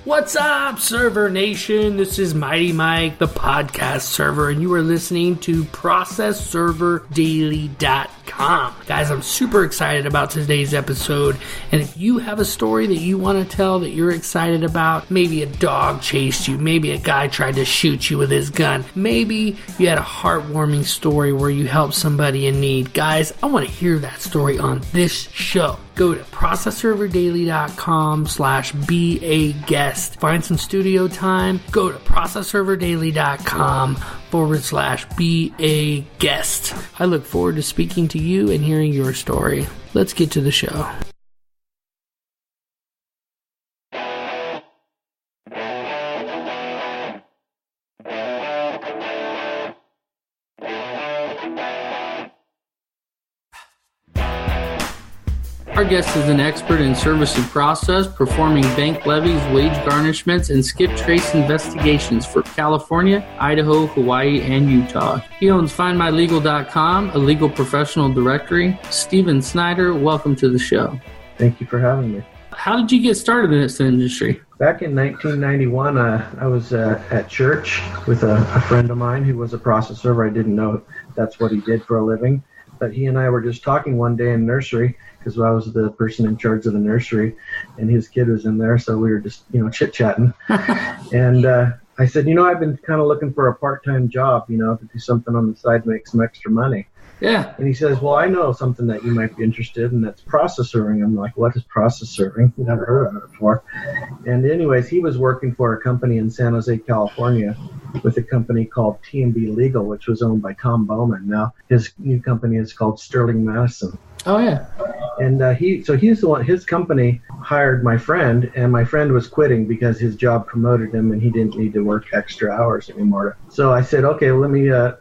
What's up, Server Nation? This is Mighty Mike, the podcast server, and you are listening to ProcessServerDaily.com. Guys, I'm super excited about today's episode, and if you have a story that you want to tell that you're excited about, maybe a dog chased you, maybe a guy tried to shoot you with his gun, maybe you had a heartwarming story where you helped somebody in need, guys, I want to hear that story on this show. Go to ProcessServerDaily.com/be-a-guest. Find some studio time. Go to ProcessServerDaily.com/be-a-guest. I look forward to speaking to you and hearing your story. Let's get to the show. Our guest is an expert in service and process, performing bank levies, wage garnishments, and skip trace investigations for California, Idaho, Hawaii, and Utah. He owns FindMyLegal.com, a legal professional directory. Steven Snyder, welcome to the show. Thank you for having me. How did you get started in this industry? Back in 1991, I was at church with a friend of mine who was a process server. I didn't know that's what he did for a living, but he and I were just talking one day in nursery, because I was the person in charge of the nursery, and his kid was in there, so we were just, chit-chatting. And I said, I've been kind of looking for a part-time job, to do something on the side, make some extra money. Yeah. And he says, well, I know something that you might be interested in, that's process serving. I'm like, what is process serving? Never heard of it before. And anyways, he was working for a company in San Jose, California, with a company called T&B Legal, which was owned by Tom Bowman. Now, his new company is called Sterling Madison. Oh, yeah. And he's the one, his company hired my friend, and my friend was quitting because his job promoted him and he didn't need to work extra hours anymore. So I said, okay, let me go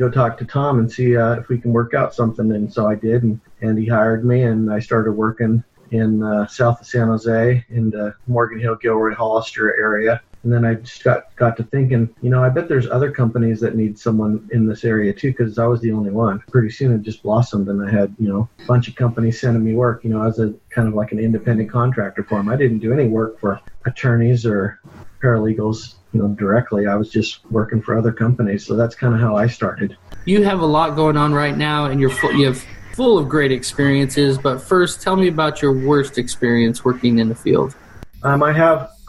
talk to Tom and see if we can work out something. And so I did, and he hired me, and I started working in south of San Jose in the Morgan Hill, Gilroy, Hollister area. And then I just got to thinking, I bet there's other companies that need someone in this area too, because I was the only one. Pretty soon it just blossomed, and I had, a bunch of companies sending me work, as a kind of like an independent contractor for them. I didn't do any work for attorneys or paralegals, directly. I was just working for other companies. So that's kind of how I started. You have a lot going on right now, and you have full of great experiences. But first, tell me about your worst experience working in the field.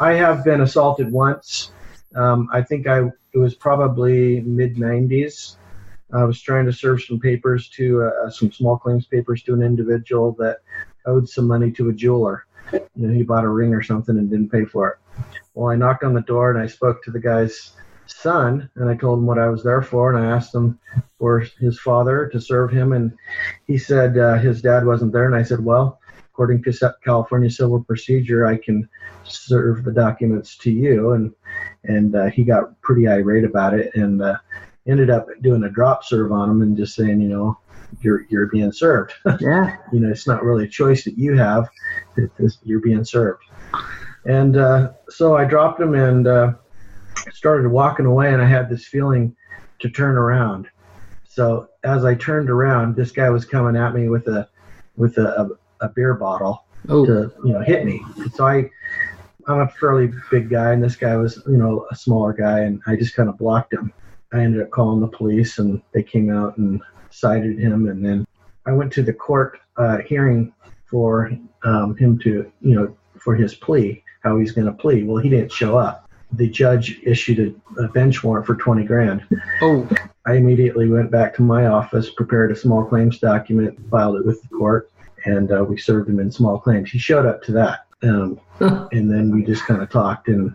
I have been assaulted once. I think it was probably mid-90s. I was trying to serve some papers to some small claims papers to an individual that owed some money to a jeweler. He bought a ring or something and didn't pay for it. Well, I knocked on the door and I spoke to the guy's son, and I told him what I was there for, and I asked him for his father to serve him, and he said his dad wasn't there, and I said, well, according to California civil procedure, I can serve the documents to you, and he got pretty irate about it, and ended up doing a drop serve on him and just saying, you're being served. Yeah. It's not really a choice that you have. You're being served. And so I dropped him and started walking away, and I had this feeling to turn around. So as I turned around, this guy was coming at me with a beer bottle to hit me. So I'm a fairly big guy, and this guy was a smaller guy, and I just kind of blocked him. I ended up calling the police, and they came out and cited him, and then I went to the court hearing for him to for his plea, how he's going to plea. Well, he didn't show up. The judge issued a bench warrant for $20,000. Oh. I immediately went back to my office, prepared a small claims document, filed it with the court, and we served him in small claims. He showed up to that, and then we just kind of talked, and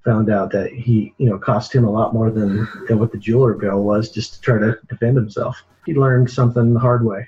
found out that he cost him a lot more than what the jeweler bill was, just to try to defend himself. He learned something the hard way.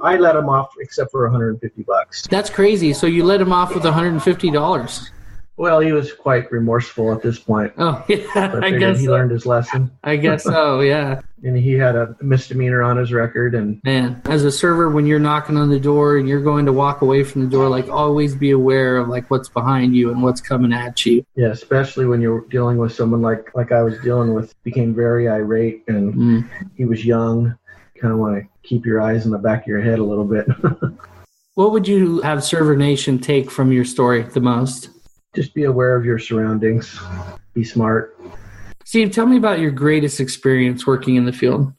I let him off except for $150. That's crazy. So you let him off with $150. Well, he was quite remorseful at this point. Oh, yeah, I guess he learned his lesson. I guess so, yeah. And he had a misdemeanor on his record. And man, as a server, when you're knocking on the door and you're going to walk away from the door, always be aware of what's behind you and what's coming at you. Yeah, especially when you're dealing with someone like I was dealing with, became very irate, and he was young. Kind of want to keep your eyes in the back of your head a little bit. What would you have Server Nation take from your story the most? Just be aware of your surroundings. Be smart. Steve, tell me about your greatest experience working in the field.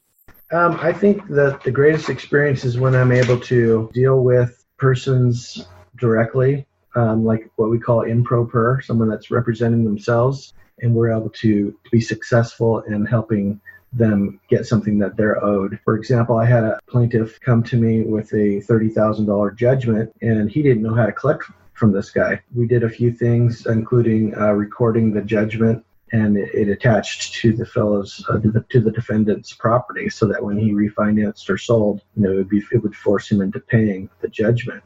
I think that the greatest experience is when I'm able to deal with persons directly, like what we call improper, someone that's representing themselves, and we're able to be successful in helping them get something that they're owed. For example, I had a plaintiff come to me with a $30,000 judgment, and he didn't know how to collect from this guy. We did a few things, including recording the judgment, and it attached to the fellow's to the defendant's property, so that when he refinanced or sold, it would force him into paying the judgment.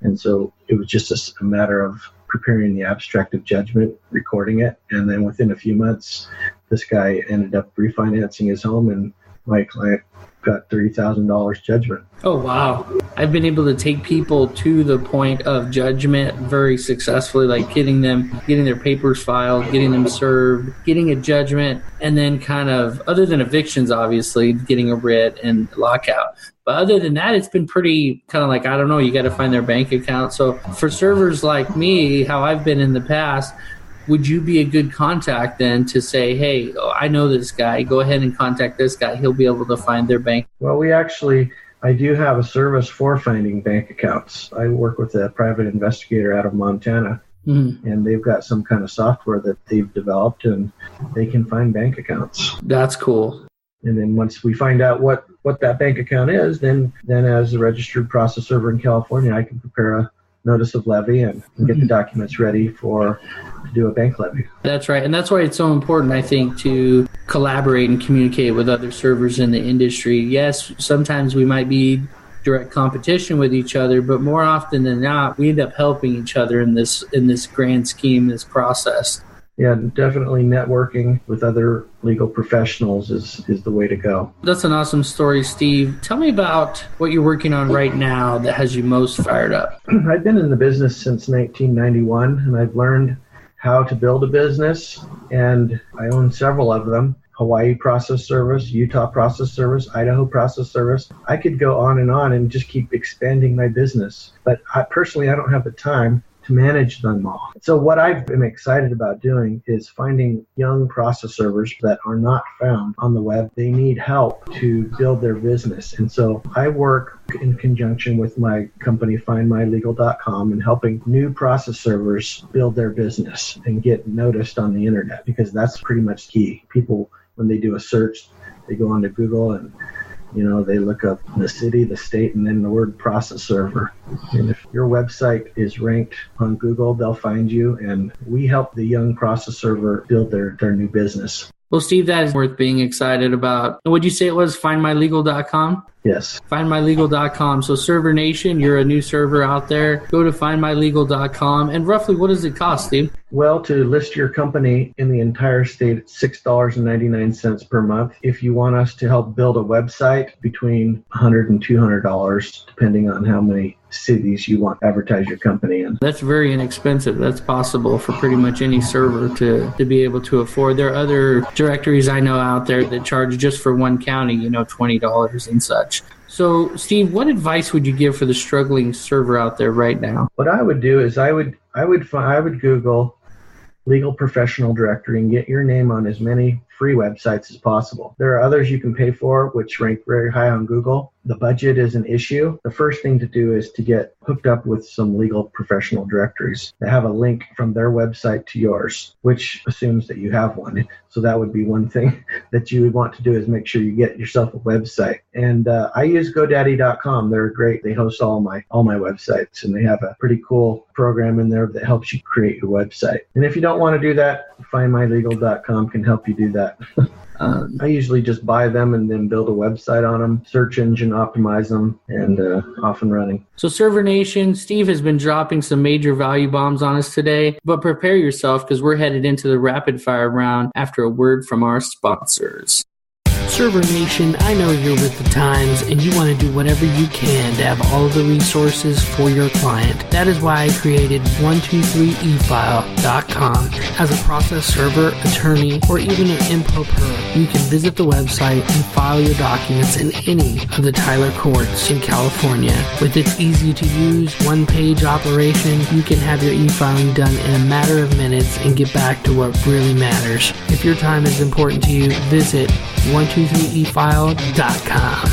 And so it was just a matter of preparing the abstract of judgment, recording it, and then within a few months, this guy ended up refinancing his home, and my client got $30,000 judgment. Oh, wow. I've been able to take people to the point of judgment very successfully, like getting their papers filed, getting them served, getting a judgment, and then kind of, other than evictions, obviously, getting a writ and lockout. But other than that, it's been pretty kind of like, I don't know, you got to find their bank account. So for servers like me, how I've been in the past, would you be a good contact then to say, hey, I know this guy, go ahead and contact this guy. He'll be able to find their bank. Well, I do have a service for finding bank accounts. I work with a private investigator out of Montana, and they've got some kind of software that they've developed, and they can find bank accounts. That's cool. And then once we find out what that bank account is, then as a registered process server in California, I can prepare a notice of levy and get the documents ready to do a bank levy. That's right. And that's why it's so important, I think, to collaborate and communicate with other servers in the industry. Yes, sometimes we might be direct competition with each other, but more often than not, we end up helping each other in this grand scheme, this process. Yeah, definitely networking with other legal professionals is the way to go. That's an awesome story, Steve. Tell me about what you're working on right now that has you most fired up. I've been in the business since 1991, and I've learned how to build a business, and I own several of them. Hawaii Process Service, Utah Process Service, Idaho Process Service. I could go on and just keep expanding my business. But I don't have the time to manage them all. So what I've been excited about doing is finding young process servers that are not found on the web. They need help to build their business. And so I work in conjunction with my company, FindMyLegal.com, and helping new process servers build their business and get noticed on the internet, because that's pretty much key. People, when they do a search, they go onto Google and they look up the city, the state, and then the word process server. And if your website is ranked on Google, they'll find you. And we help the young process server build their new business. Well, Steve, that is worth being excited about. And would you say it was FindMyLegal.com? Yes. FindMyLegal.com. So Server Nation, you're a new server out there. Go to FindMyLegal.com. And roughly, what does it cost, Steve? Well, to list your company in the entire state, it's $6.99 per month. If you want us to help build a website, between $100 and $200, depending on how many cities you want to advertise your company in. That's very inexpensive. That's possible for pretty much any server to be able to afford. There are other directories I know out there that charge just for one county, $20 and such. So, Steve, what advice would you give for the struggling server out there right now? What I would do is I would Google legal professional directory and get your name on as many free websites as possible. There are others you can pay for, which rank very high on Google. The budget is an issue. The first thing to do is to get hooked up with some legal professional directories that have a link from their website to yours, which assumes that you have one. So that would be one thing that you would want to do, is make sure you get yourself a website. And I use GoDaddy.com. They're great. They host all my websites, and they have a pretty cool program in there that helps you create your website. And if you don't want to do that, FindMyLegal.com can help you do that. I usually just buy them and then build a website on them, search engine optimize them, and off and running. So Server Nation, Steve has been dropping some major value bombs on us today, but prepare yourself because we're headed into the rapid fire round after a word from our sponsors. Server Nation, I know you're with the times and you want to do whatever you can to have all of the resources for your client. That is why I created 123efile.com. As a process server, attorney, or even an improper, you can visit the website and file your documents in any of the Tyler courts in California. With its easy-to-use, one-page operation, you can have your e-filing done in a matter of minutes and get back to what really matters. If your time is important to you, visit 123efile.com.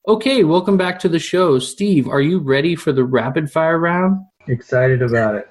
Okay, welcome back to the show. Steve, are you ready for the rapid fire round? Excited about it.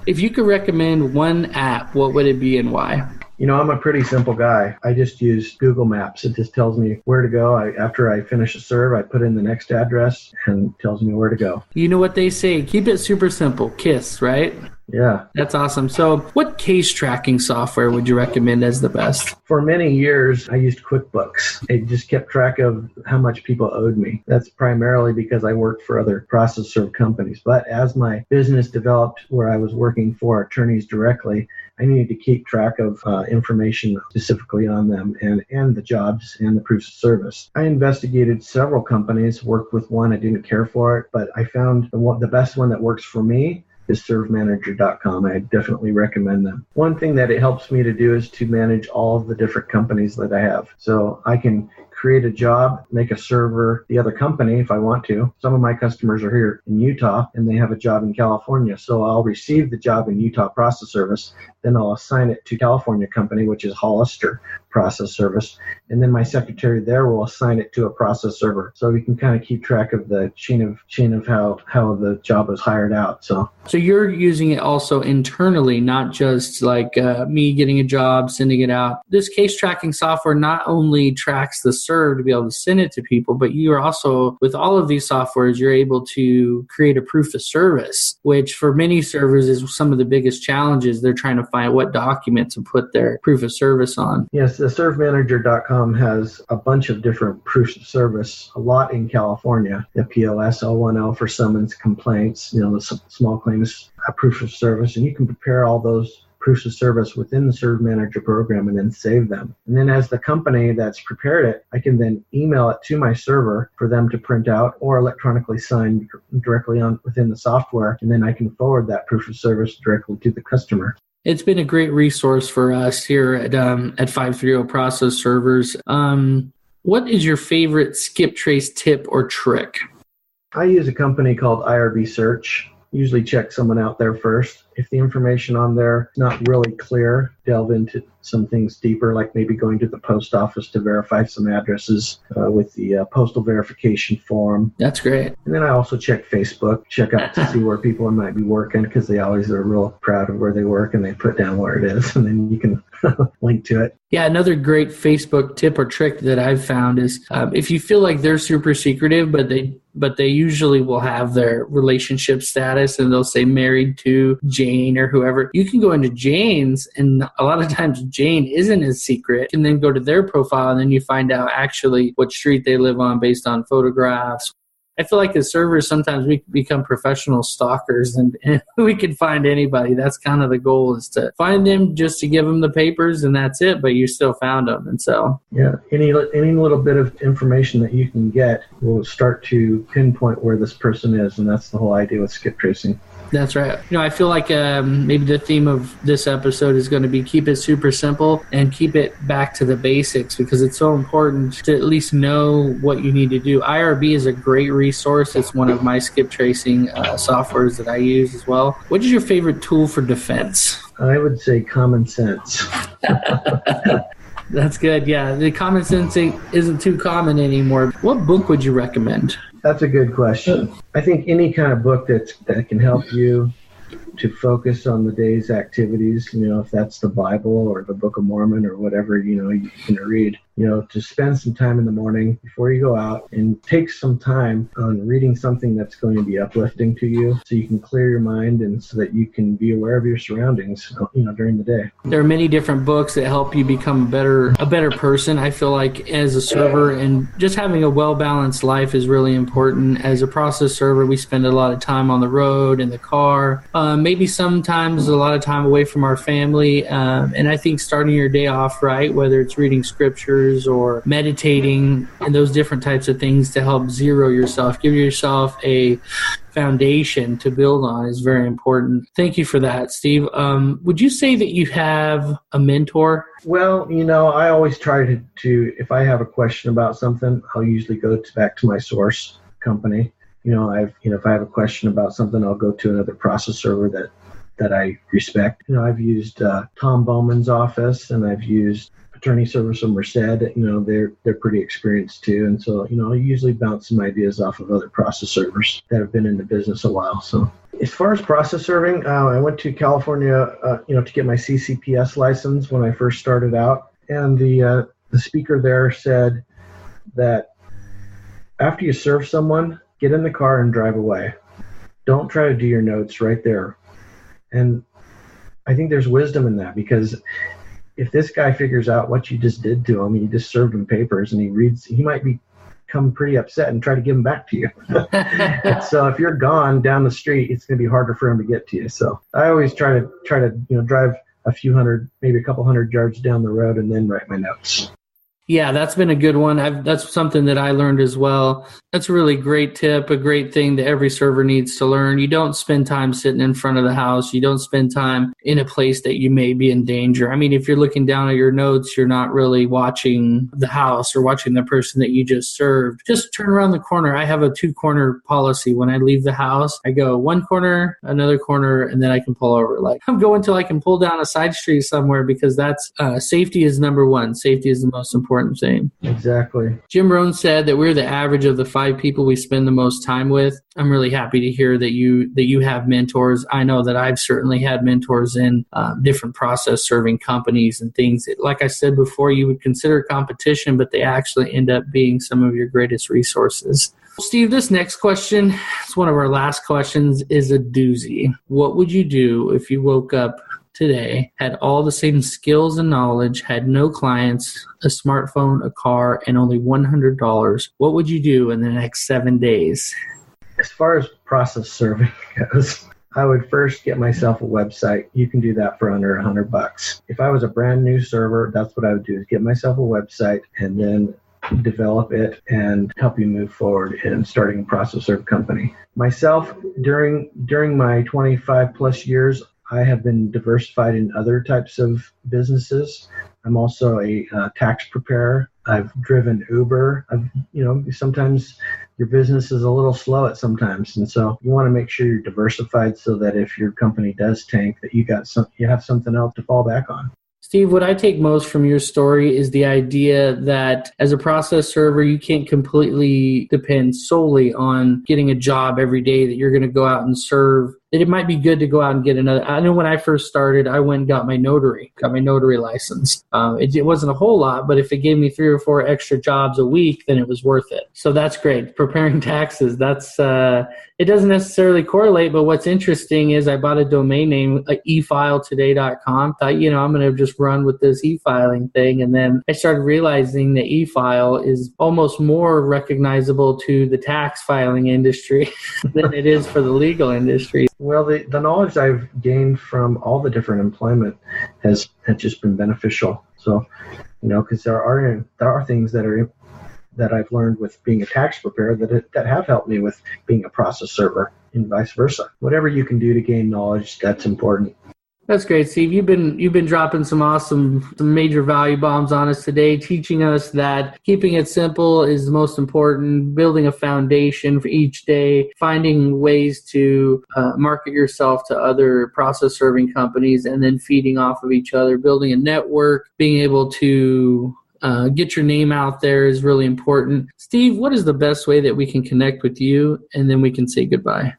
If you could recommend one app, what would it be and why? I'm a pretty simple guy. I just use Google Maps. It just tells me where to go. After I finish a serve, I put in the next address and tells me where to go. You know what they say, keep it super simple. KISS, right? Yeah. That's awesome. So what case tracking software would you recommend as the best? For many years, I used QuickBooks. It just kept track of how much people owed me. That's primarily because I worked for other process serve companies. But as my business developed where I was working for attorneys directly, I needed to keep track of information specifically on them and the jobs and the proofs of service. I investigated several companies, worked with one. I didn't care for it, but I found the best one that works for me is servemanager.com. I definitely recommend them. One thing that it helps me to do is to manage all of the different companies that I have. So I can create a job, make a server the other company if I want to. Some of my customers are here in Utah and they have a job in California. So I'll receive the job in Utah Process Service, then I'll assign it to California company, which is Hollister Process Service. And then my secretary there will assign it to a process server. So we can kind of keep track of the chain of how the job was hired out. So you're using it also internally, not just like me getting a job, sending it out. This case tracking software not only tracks the serve to be able to send it to people, but you are also, with all of these softwares, you're able to create a proof of service, which for many servers is some of the biggest challenges. They're trying to find what document to put their proof of service on. Yes, the servemanager.com has a bunch of different proofs of service, a lot in California. The POS 010 for summons complaints, the small claims proof of service, and you can prepare all those proofs of service within the Serve Manager program and then save them. And then as the company that's prepared it, I can then email it to my server for them to print out or electronically sign directly on within the software, and then I can forward that proof of service directly to the customer. It's been a great resource for us here at 530 Process Servers. What is your favorite skip trace tip or trick? I use a company called IRB Search. Usually check someone out there first. If the information on there is not really clear, delve into some things deeper, like maybe going to the post office to verify some addresses with the postal verification form. That's great. And then I also check Facebook, check out to see where people might be working, because they always are real proud of where they work and they put down where it is, and then you can link to it. Yeah, another great Facebook tip or trick that I've found is if you feel like they're super secretive, but they usually will have their relationship status and they'll say married to Jane or whoever, you can go into Jane's, and a lot of times Jane isn't as secret, and then go to their profile and then you find out actually what street they live on based on photographs. I feel like as servers, sometimes we become professional stalkers and we can find anybody. That's kind of the goal, is to find them just to give them the papers and that's it, but you still found them. And so, yeah, any little bit of information that you can get will start to pinpoint where this person is, and that's the whole idea with skip tracing. That's right. I feel like maybe the theme of this episode is going to be keep it super simple and keep it back to the basics, because it's so important to at least know what you need to do. IRB is a great resource. It's one of my skip tracing softwares that I use as well. What is your favorite tool for defense? I would say common sense. That's good. Yeah, the common sense isn't too common anymore. What book would you recommend? That's a good question. I think any kind of book that can help you to focus on the day's activities, if that's the Bible or the Book of Mormon or whatever, you can read. to spend some time in the morning before you go out and take some time on reading something that's going to be uplifting to you so you can clear your mind and so that you can be aware of your surroundings, during the day. There are many different books that help you become a better person. I feel like as a server, and just having a well-balanced life is really important. As a process server, we spend a lot of time on the road, in the car, maybe sometimes a lot of time away from our family. And I think starting your day off right, whether it's reading scriptures or meditating and those different types of things to help zero yourself, give yourself a foundation to build on, is very important. Thank you for that, Steve. Would you say that you have a mentor? Well, I always try to if I have a question about something, I'll usually go back to my source company. If I have a question about something, I'll go to another process server that I respect. I've used Tom Bowman's office, and I've used Attorney Service of Merced. They're pretty experienced too, and so I usually bounce some ideas off of other process servers that have been in the business a while. So as far as process serving, I went to California, to get my CCPS license when I first started out, and the speaker there said that after you serve someone, get in the car and drive away. Don't try to do your notes right there. And I think there's wisdom in that, because if this guy figures out what you just did to him, you just served him papers, and he might become pretty upset and try to give them back to you. So if you're gone down the street, it's going to be harder for him to get to you. So I always try to drive a few hundred, maybe a couple hundred yards down the road and then write my notes. Yeah, that's been a good one. That's something that I learned as well. That's a really great tip, a great thing that every server needs to learn. You don't spend time sitting in front of the house. You don't spend time in a place that you may be in danger. I mean, if you're looking down at your notes, you're not really watching the house or watching the person that you just served. Just turn around the corner. I have a 2-corner policy. When I leave the house, I go one corner, another corner, and then I can pull over. Like, I'm going till I can pull down a side street somewhere, because that's safety is number one. Safety is the most important thing. Exactly. Jim Rohn said that we're the average of the 5 people we spend the most time with. I'm really happy to hear that you have mentors. I know that I've certainly had mentors in different process serving companies and things that, like I said before, you would consider competition, but they actually end up being some of your greatest resources. Steve, this next question, it's one of our last questions, is a doozy. What would you do if you woke up today, had all the same skills and knowledge, had no clients, a smartphone, a car, and only $100? What would you do in the next 7 days? As far as process serving goes, I would first get myself a website. You can do that for under $100. If I was a brand new server, that's what I would do, is get myself a website and then develop it and help you move forward in starting a process serve company. Myself, during my 25 plus years, I have been diversified in other types of businesses. I'm also a tax preparer. I've driven Uber. Sometimes your business is a little slow at sometimes, and so you want to make sure you're diversified so that if your company does tank, that you have something else to fall back on. Steve, what I take most from your story is the idea that as a process server, you can't completely depend solely on getting a job every day that you're going to go out and serve. That it might be good to go out and get another. I know when I first started, I went and got my notary license. It wasn't a whole lot, but if it gave me 3 or 4 extra jobs a week, then it was worth it. So that's great. Preparing taxes, it doesn't necessarily correlate, but what's interesting is I bought a domain name, like eFileToday.com. Thought, I'm going to just run with this e-filing thing. And then I started realizing that e-file is almost more recognizable to the tax filing industry than it is for the legal industry. Well, the knowledge I've gained from all the different employment has just been beneficial. So, because there are things that I've learned with being a tax preparer that have helped me with being a process server, and vice versa. Whatever you can do to gain knowledge, that's important. That's great, Steve. You've been dropping some major value bombs on us today, teaching us that keeping it simple is the most important, building a foundation for each day, finding ways to market yourself to other process serving companies, and then feeding off of each other, building a network, being able to get your name out there is really important. Steve, what is the best way that we can connect with you, and then we can say goodbye?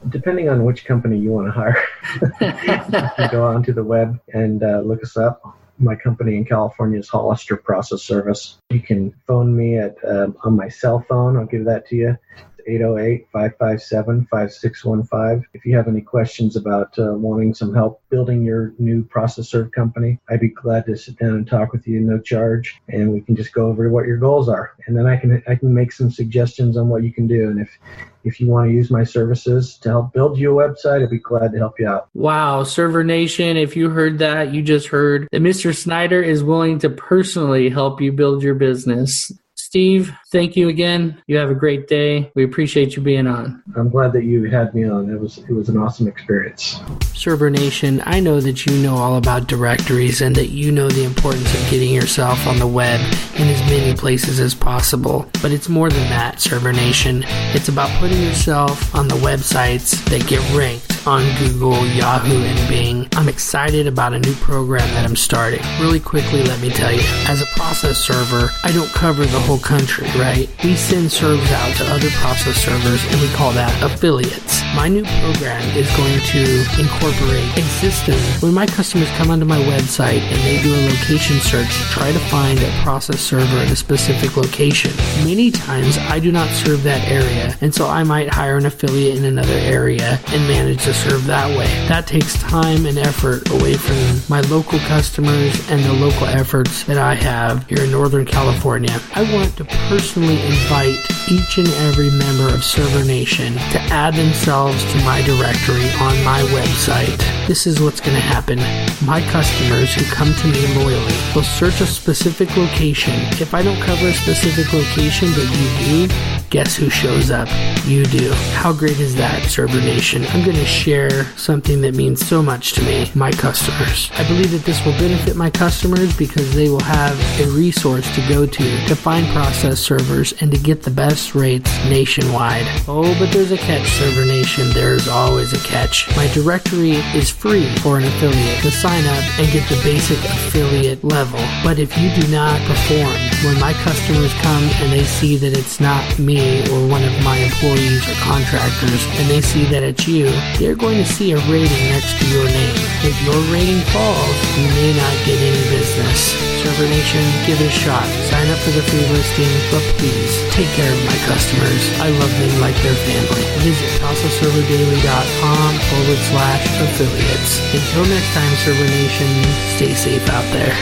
Depending on which company you want to hire, you can go onto the web and look us up. my company in California is Hollister Process Service. You can phone me at on my cell phone. I'll give that to you. 808-557-5615. If you have any questions about wanting some help building your new process serve company, I'd be glad to sit down and talk with you, no charge, and we can just go over what your goals are. And then I can make some suggestions on what you can do. And if you want to use my services to help build you a website, I'd be glad to help you out. Wow, Server Nation, if you heard that, you just heard that Mr. Snyder is willing to personally help you build your business. Steve, thank you again. You have a great day. We appreciate you being on. I'm glad that you had me on. It was an awesome experience. Server Nation, I know that you know all about directories and that you know the importance of getting yourself on the web in as many places as possible. But it's more than that, Server Nation. It's about putting yourself on the websites that get ranked on Google, Yahoo, and Bing. I'm excited about a new program that I'm starting. Really quickly, let me tell you, as a process server, I don't cover the whole country, right? We send servers out to other process servers, and we call that affiliates. My new program is going to incorporate a system when my customers come onto my website and they do a location search to try to find a process server in a specific location. Many times, I do not serve that area, and so I might hire an affiliate in another area and manage to serve that way. That takes time and effort away from my local customers and the local efforts that I have here in Northern California. I want to personally invite each and every member of Server Nation to add themselves to my directory on my website. This is what's going to happen. My customers who come to me loyally will search a specific location. If I don't cover a specific location but you do, guess who shows up? You do. How great is that, Server Nation? I'm going to share something that means so much to me, my customers. I believe that this will benefit my customers because they will have a resource to go to find process servers and to get the best rates nationwide. Oh, but there's a catch, Server Nation. There's always a catch. My directory is free for an affiliate to sign up and get the basic affiliate level. But if you do not perform, when my customers come and they see that it's not me or one of my employees or contractors and they see that it's you, they're going to see a rating next to your name. If your rating falls, you may not get any business. Server Nation, give it a shot. Sign up for the free listing, but please take care of my customers. I love them like their family. Visit processserverdaily.com/affiliates. Until next time, Server Nation, stay safe out there.